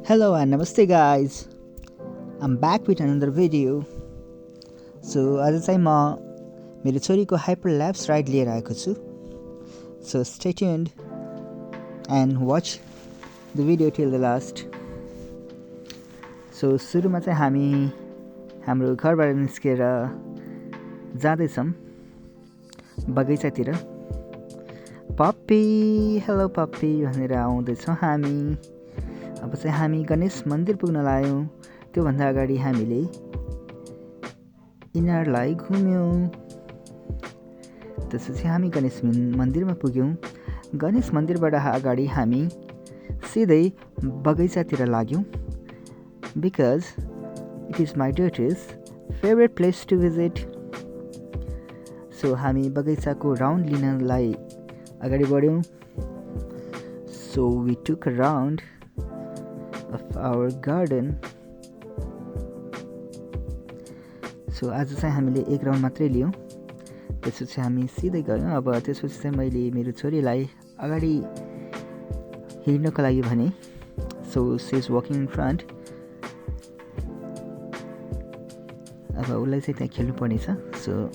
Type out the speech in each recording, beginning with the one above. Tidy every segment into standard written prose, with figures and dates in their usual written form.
Hello and namaste guys. I'm back with another video. So आज चाहिँ म मेरो छोरीको हाइपर ल्याप्स राइड लिएर आएको छु. So stay tuned and watch the video till the last. So सुरुमा चाहिँ हामी हाम्रो घरबाट निस्केर जाँदैछौँ बगैँचातिर. पप्पी, हेलो पप्पी भनेर आउँदैछौँ हामी. अब चाहिँ हामी गणेश मन्दिर पुग्न लाग्यौँ. त्योभन्दा अगाडि हामीले इनारलाई घुम्यौँ. त्यसपछि हामी गणेश मन्दिरमा पुग्यौँ. गणेश मन्दिरबाट अगाडि हामी सिधै बगैँचातिर लाग्यौँ. Because it is my daughter's favourite place to visit. So हामी बगैँचाको राउन्ड लिनलाई अगाडि बढ्यौँ. So we took a round of our garden. So आज चाहिँ हामीले एक राउन्ड मात्रै लियौँ. त्यसपछि हामी सिधै गयौँ. अब त्यसपछि चाहिँ मैले मेरो छोरीलाई अगाडि हिँड्नको लागि भने. So she is walking in front. अब उसलाई चाहिँ त्यहाँ खेल्नु पर्नेछ. सो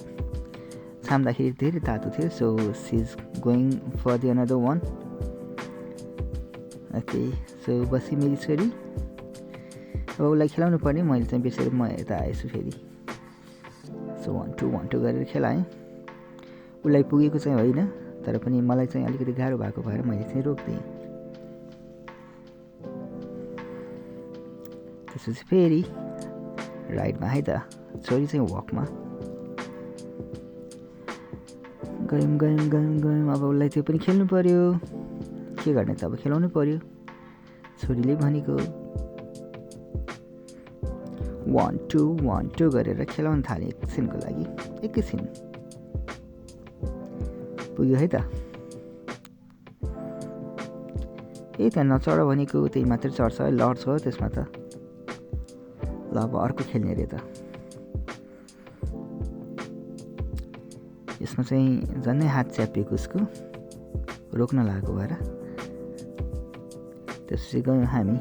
छाम्दाखेरि धेरै तातो थियो. So she is going for the another one. Okay, so बसी मेरी छोरी. अब उसलाई खेलाउनु पर्ने. मैले चाहिँ बिर्सेर म यता आएछु फेरि. सो 1-2 गरेर खेलाएँ. उसलाई पुगेको चाहिँ होइन, तर पनि मलाई चाहिँ अलिकति गाह्रो भएको भएर मैले चाहिँ रोकिदिएँ. त्यसपछि फेरि राइडमा है त, छोरी चाहिँ वकमा गयौँ. अब उसलाई त्यो पनि खेल्नु पर्यो. के गर्ने त, अब खेलाउनु पर्यो. छोरीले भनेको 1-2 गरेर खेलाउन थालेँ एकछिनको लागि. एकैछिन पुग्यो है त. त्यहाँ नचढ भनेको त्यही मात्रै चढ्छ, लड्छ त्यसमा त. ल अब अर्को खेल्ने अरे त. यसमा चाहिँ झन्नै हात च्यापिएको उसको, रोक्न लागेको भएर. त्यसपछि गयौँ हामी.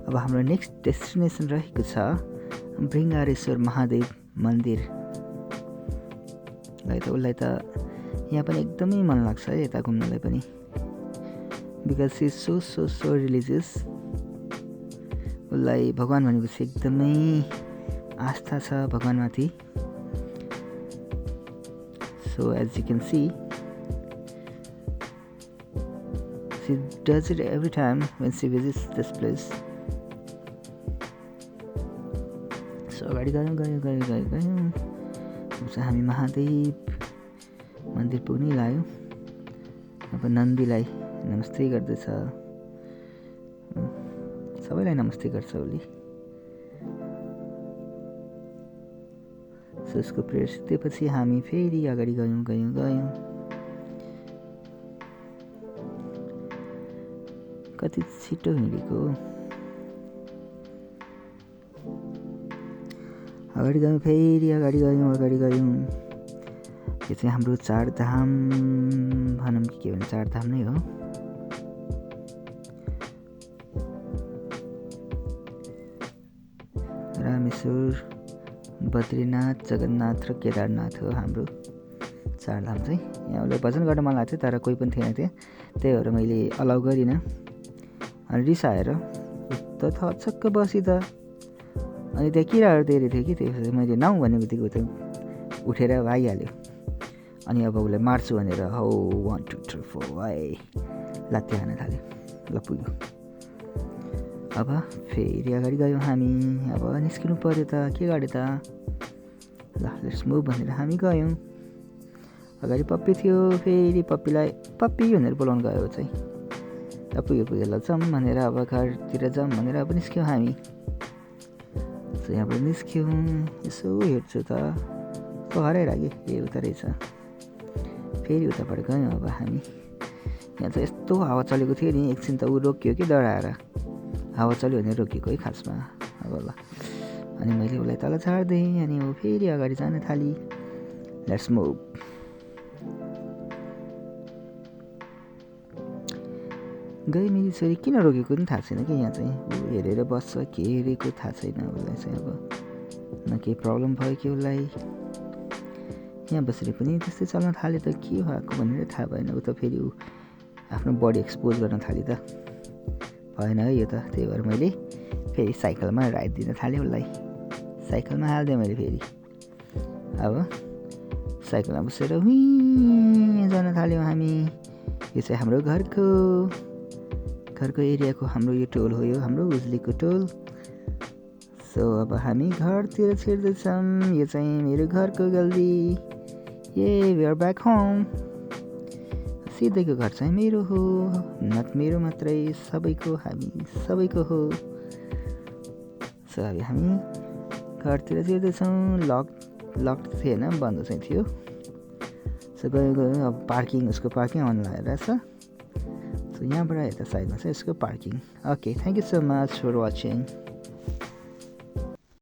अब हाम्रो नेक्स्ट डेस्टिनेसन रहेको छ भृङ्गारेश्वर महादेव मन्दिर. उसलाई त यहाँ पनि एकदमै मन लाग्छ है, यता घुम्नलाई पनि. Because she so religious. उसलाई भगवान् भनेपछि एकदमै आस्था छ भगवान्माथि. So as you can see, she does it every time when she visits this place. So अगाडि गयौँ. अब हामी महादेव मन्दिर पुग्नै लाग्यौँ. अब नन्दीलाई नमस्ते गर्दैछ. सबैलाई नमस्ते गर्छ उसले. सो उसको प्रेयर सिद्धेपछि हामी फेरि अगाडि गयौँ. कति छिटो हिँडेको. अगाडि गयौँ, फेरि अगाडि गयौँ. यो चाहिँ हाम्रो चारधाम भनौँ कि के भने चारधाम नै हो. रामेश्वर, बद्रीनाथ, जगन्नाथ र केदारनाथ हो हाम्रो चारधाम चाहिँ. यहाँ उसलाई भजन गर्न मन लाग्थ्यो तर कोही पनि थिएन त्यहाँ. त्यही भएर मैले अलाउ गरिनँ. अनि रिसाएर त थचक्क बसी त. अनि त्यहाँ किराहरू धेरै थियो कि, त्यसपछि मैले नाउँ भन्ने बित्तिकै त उठेर भागिहाल्यो. अनि अब उसलाई मार्छु भनेर 1-2-3-4 है लात्ती हान्न थाल्यो. ल पुग्यो. अब फेरि अगाडि गयौँ हामी. अब निस्किनु पर्यो त, के गर्ने त. ल लेट्स मुभ भनेर हामी गयौँ. अगाडि पप्पी थियो. फेरि पप्पीलाई पप्पी भनेर बोलाउनु गयो चाहिँ. पुग्यो ल जाउँ भनेर, अब घरतिर जाउँ भनेर अब निस्क्यौँ हामी. सो यहाँबाट निस्क्यौँ. यसो हेर्छु त हराइराख्यो. ए उता रहेछ. फेरि उताबाट गयौँ. अब हामी यहाँ चाहिँ यस्तो हावा चलेको थियो नि. एकछिन त ऊ रोकियो कि डराएर. हावा चल्यो भने रोकिएको है खासमा. अब ल, अनि मैले उसलाई तल झार्दिएँ. अनि ऊ फेरि अगाडि जान थाली. Let's move. गई मेरी छोरी किन रोकेको पनि थाहा छैन कि यहाँ चाहिँ ऊ हेरेर बस्छ के हेरेको थाहा छैन उसलाई चाहिँ अब न केही प्रब्लम भयो कि उसलाई यहाँ बसेर पनि त्यस्तै चल्न थाल्यो त के भएको भनेर थाहा भएन ऊ त फेरि ऊ आफ्नो बडी एक्सपोज गर्न थाल्यो त भएन है यो त त्यही भएर मैले फेरि साइकलमा राइड दिन थालेँ उसलाई साइकलमा हालिदिएँ मैले फेरि अब साइकलमा बसेर हुँ जान थाल्यौँ हामी यो चाहिँ हाम्रो घरको एरियाको हाम्रो यो टोल हो यो हाम्रो उज्लीको टोल सो अब हामी घरतिर छिर्दैछौँ यो चाहिँ मेरो घरको गल्ली वी आर ब्याक होम सिधैको घर चाहिँ मेरो हो नट मेरो मात्रै सबैको हामी सबैको हो सो अब हामी घरतिर छिर्दैछौँ लक थिएन बन्द चाहिँ थियो सो गयो अब पार्किङ उसको पार्किङ अन लागेर छ सो यहाँबाट यता साइडमा चाहिँ यसको parking okay thank you so much for watching